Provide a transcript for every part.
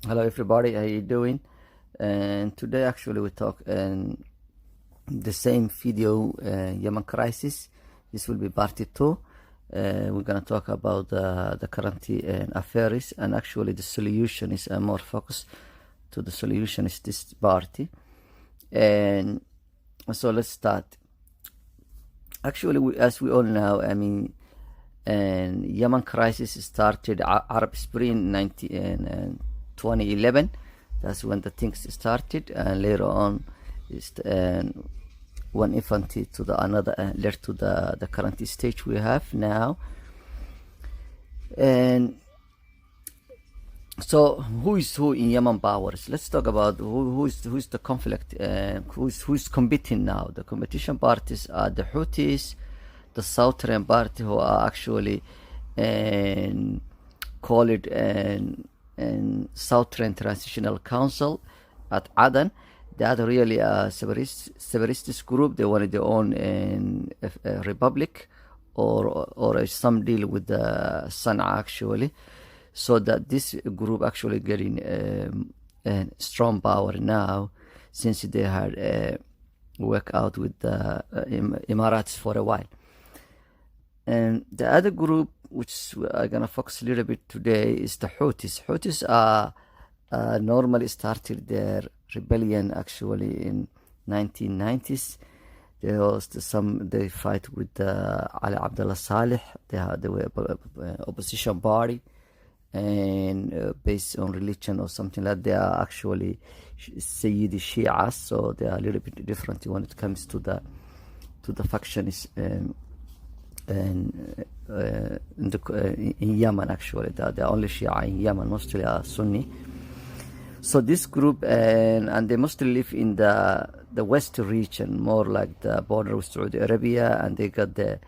Hello everybody, how you doing? And today actually we talk the same video, Yemen crisis. This will be part 2. We're gonna talk about the current affairs, and actually the solution is more focused to the solution is this party. And so let's start. Actually, as we all know, I mean, Yemen crisis started Arab Spring 2011. That's when the things started, and later on, one event to the another led to the current stage we have now. And so, who is who in Yemen powers? Let's talk about who's the conflict, who's competing now. The competition parties are the Houthis, the Southern party, who are actually called Southern Transitional Council at Aden. They are really a separatist group. They wanted their own republic or some deal with the Sana'a actually. So that this group actually getting strong power now, since they had worked out with the Emirates for a while. And the other group, which I'm gonna focus a little bit today, is the Houthis. Houthis are normally started their rebellion actually in 1990s. They fight with Ali Abdullah Saleh. They were opposition party, and based on religion or something like that. They are actually Sayyidi Shi'as, so they are a little bit different when it comes to the factions in Yemen. Actually, they are only Shia in Yemen, mostly are Sunni. So this group, and they mostly live in the west region, more like the border with Saudi Arabia, and they got the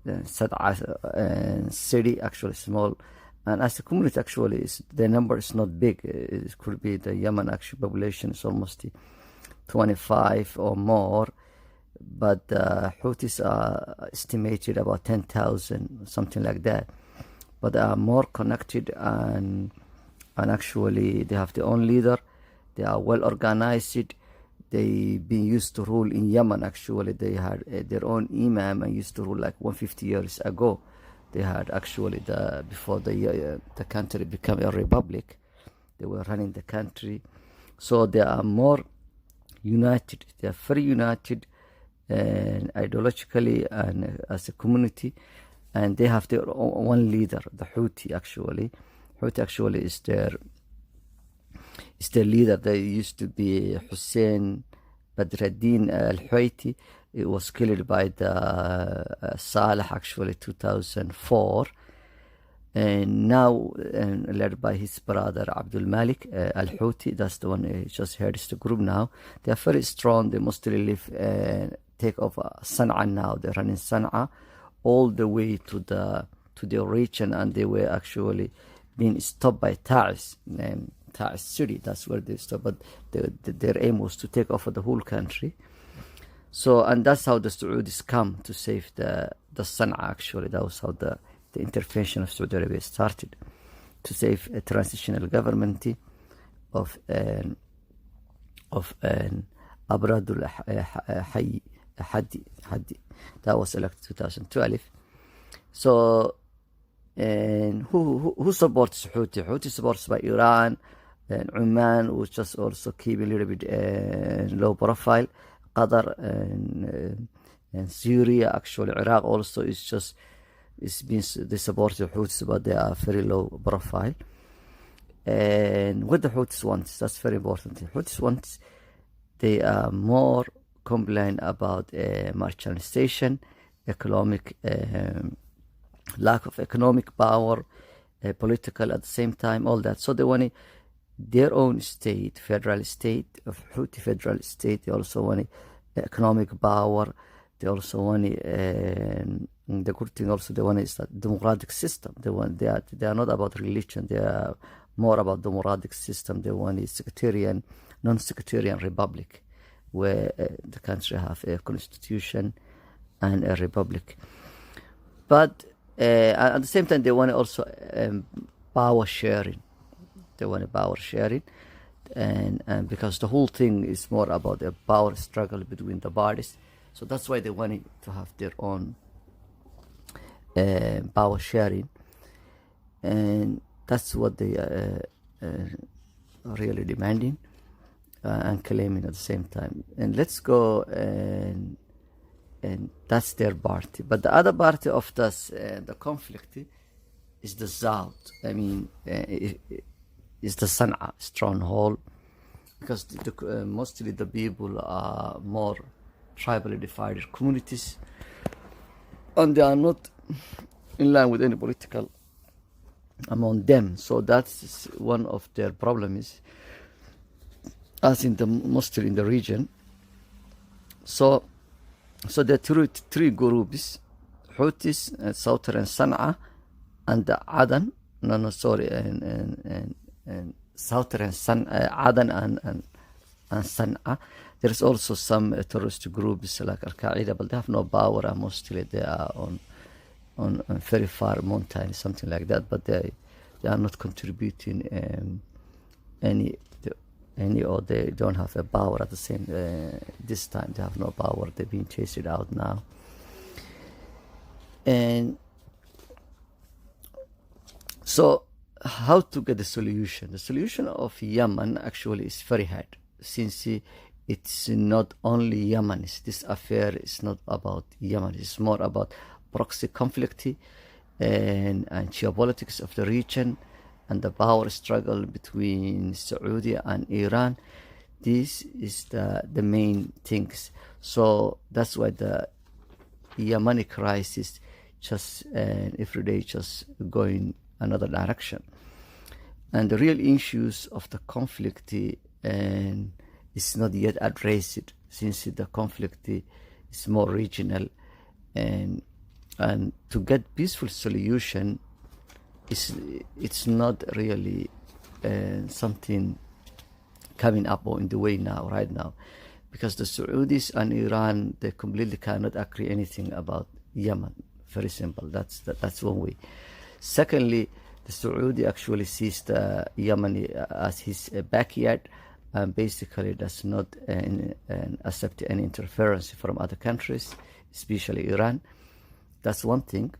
Sad'a city, actually small. And as a community, actually, the number is not big. It could be the Yemen actual population is almost 25 or more, but the Houthis are estimated about 10,000, something like that. But they are more connected, and actually they have their own leader. They are well organized. They've been used to rule in Yemen. Actually, they had their own imam and used to rule like 150 years ago. They had actually before the country became a republic. They were running the country, so they are more united. They are very united, and ideologically and as a community, and they have their own leader, the Houthi actually. Houthi actually is their leader. They used to be Hussein Badreddin al-Houthi. It was killed by the Saleh actually 2004, and now led by his brother Abdul Malik al-Houthi. That's the one who just heads the group now. They are very strong. They mostly live take over Sana'a now. They're running Sana'a all the way to the region, and they were actually being stopped by Ta'is city. That's where they stopped, but their aim was to take over the whole country. So, and that's how the Saudis come to save the Sana'a actually. That was how the intervention of Saudi Arabia started, to save a transitional government of Abradul Hadi. That was elected 2012. So, and who supports Houthi? Houthi supports by Iran and Oman, which just also keep a little bit low profile. Qatar and Syria, actually Iraq also is just they support the Houthis, but they are very low profile. And what the Houthis want, that's very important. The Houthis want, they are more complain about marginalization, economic lack of economic power, political at the same time, all that. So they want their own state, federal state, of Houthi federal state. They also want economic power. They also want the good thing also they want is that democratic system. They are not about religion. They are more about democratic system. They want a sectarian, non-sectarian republic, where the country have a constitution and a republic. But at the same time, they want also power sharing. They want a power sharing, and because the whole thing is more about a power struggle between the parties, so that's why they wanted to have their own power sharing, and that's what they are really demanding and claiming at the same time. And let's go and that's their party. But the other party of this the conflict is the south. I mean, is the Sana'a stronghold, because mostly the people are more tribally divided communities, and they are not in line with any political among them. So that's one of their problems, as in the mostly in the region. So the three groups: Houthis, southern Sana'a, and the Aden. And southern Aden and Sana'a. There's also some terrorist groups like Al Qaeda, but they have no power, and mostly they are on very far mountains, something like that. But they are not contributing any, or they don't have a power at the same this time. They have no power. They're being chased out now. And so how to get the solution? The solution of Yemen actually is very hard, since it's not only Yemen. This affair is not about Yemen. It's more about proxy conflict and geopolitics of the region, and the power struggle between Saudi and Iran. This is the main things. So that's why the Yemeni crisis just every day just going another direction. And the real issues of the conflict is not yet addressed, since the conflict is more regional, and to get peaceful solution it's not really something coming up in the way right now, because the Saudis and Iran, they completely cannot agree anything about Yemen. Very simple. That's one way. Secondly, the Saudi actually sees the Yemen as his backyard, and basically does not accept any interference from other countries, especially Iran. That's one thing.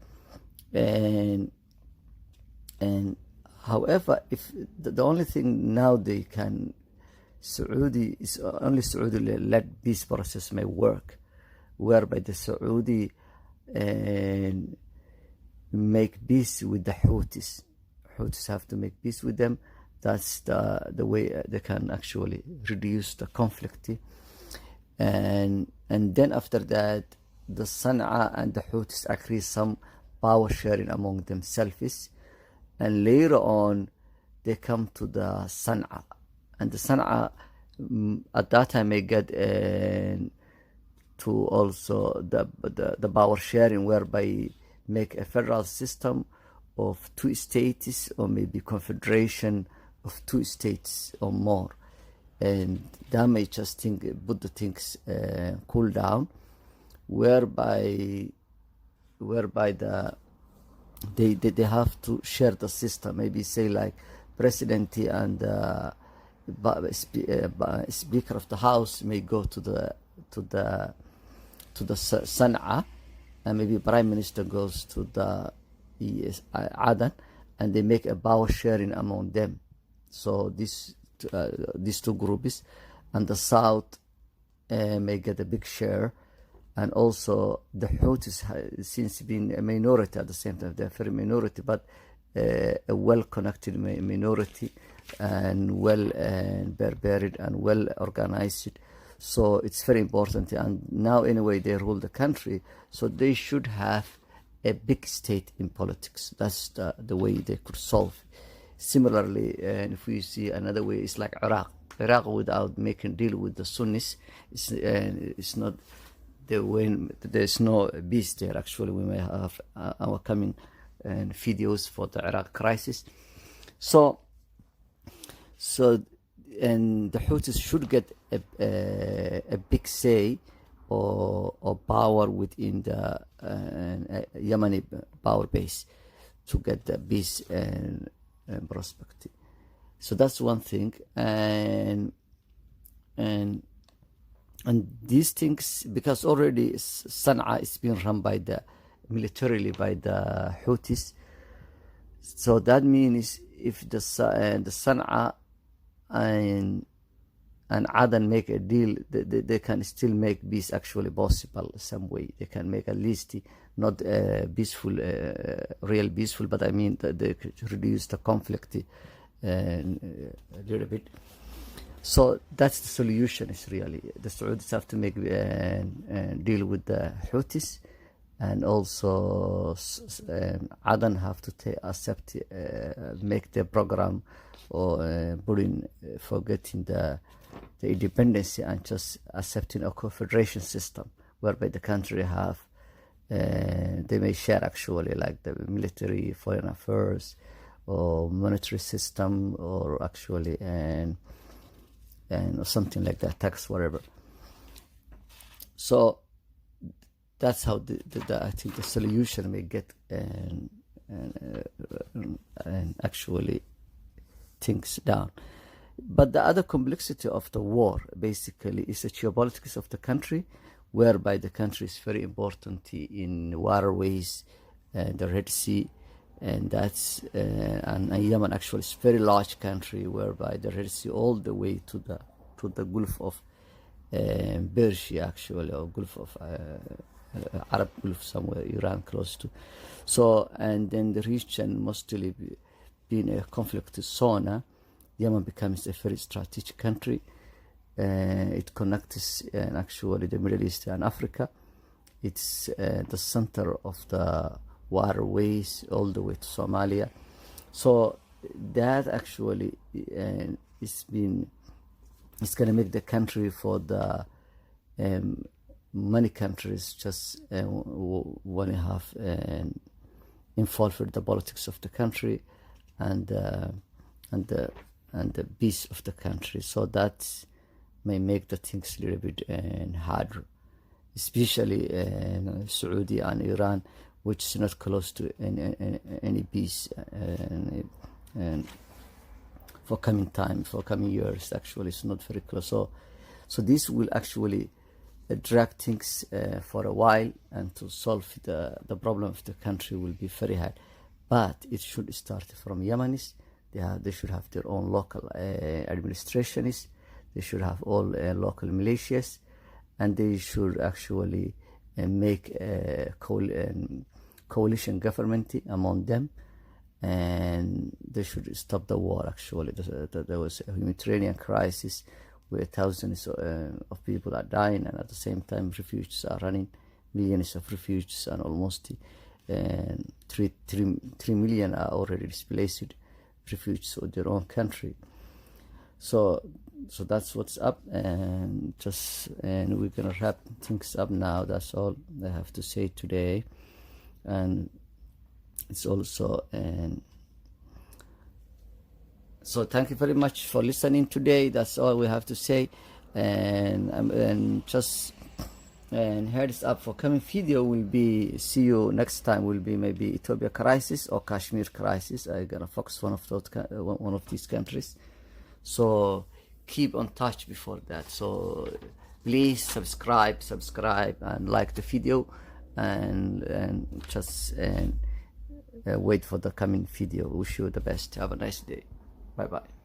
And however, if the only thing now they can, Saudi led peace process may work, whereby the Saudi make peace with the Houthis. Houthis have to make peace with them. That's the way they can actually reduce the conflict. And then after that, the Sana'a and the Houthis agree some power sharing among themselves, and later on they come to the Sana'a, and the Sana'a at that time may get to also the power sharing, whereby make a federal system of 2 states, or maybe confederation of 2 states or more, and that may just put the things cool down, whereby they have to share the system. Maybe say like president and speaker of the house may go to the Sana'a, and maybe prime minister goes to the Aden, and they make a power sharing among them. So these 2 groups, and the south may get a big share, and also the Houthis, since being a minority at the same time, they're very minority, but a well-connected minority, and well prepared and well organized. So it's very important. And now anyway they rule the country, so they should have a big state in politics. That's the way they could solve. Similarly, and if we see another way, it's like Iraq without making deal with the Sunnis, it's not the way. There's no peace there. Actually, we may have our coming videos for the Iraq crisis. So and the Houthis should get a big say or power within the Yemeni power base to get the peace and prospect. So that's one thing. And these things, because already Sana'a is being run by the militarily by the Houthis, so that means if the Sana'a and Aden make a deal, they can still make peace actually possible some way. They can make at least not peaceful, real peaceful, but I mean they could reduce the conflict a little bit. So that's the solution. Is really the Saudis have to make deal with the Houthis, and also Aden have to accept make the program or put in for getting the independence and just accepting a confederation system whereby the country have they may share actually like the military, foreign affairs, or monetary system, or actually and or something like that, tax, whatever. So that's how I think the solution may get and actually things down. But the other complexity of the war basically is the geopolitics of the country, whereby the country is very important in waterways, the Red Sea, and that's and Yemen actually is a very large country, whereby the Red Sea all the way to the Gulf of Persia actually, or Gulf of Arab Gulf somewhere, Iran close to. So and then the region mostly being a conflict zone, Yemen becomes a very strategic country. It connects actually the Middle East and Africa. It's the center of the waterways all the way to Somalia. So that actually it's going to make the country for the many countries just want to have involved with the politics of the country and the peace of the country. So that may make the things a little bit harder, especially Saudi and Iran, which is not close to any peace and for coming years. Actually, it's not very close. So this will actually drag things for a while, and to solve the problem of the country will be very hard. But it should start from Yemenis. They should have their own local administrations. They should have all local militias, and they should actually make a coalition government among them, and they should stop the war. Actually, there was a humanitarian crisis where thousands of people are dying, and at the same time refugees are running, millions of refugees, and almost 3 million are already displaced refugees of their own country. So that's what's up, and we're gonna wrap things up now. That's all I have to say today, and it's also so thank you very much for listening today. That's all we have to say, and just heads up for coming video will be, see you next time, will be maybe Ethiopia crisis or Kashmir crisis. I'm gonna focus one of these countries. So keep on touch before that. So please subscribe and like the video, and just wait for the coming video. Wish you the best. Have a nice day. Bye bye.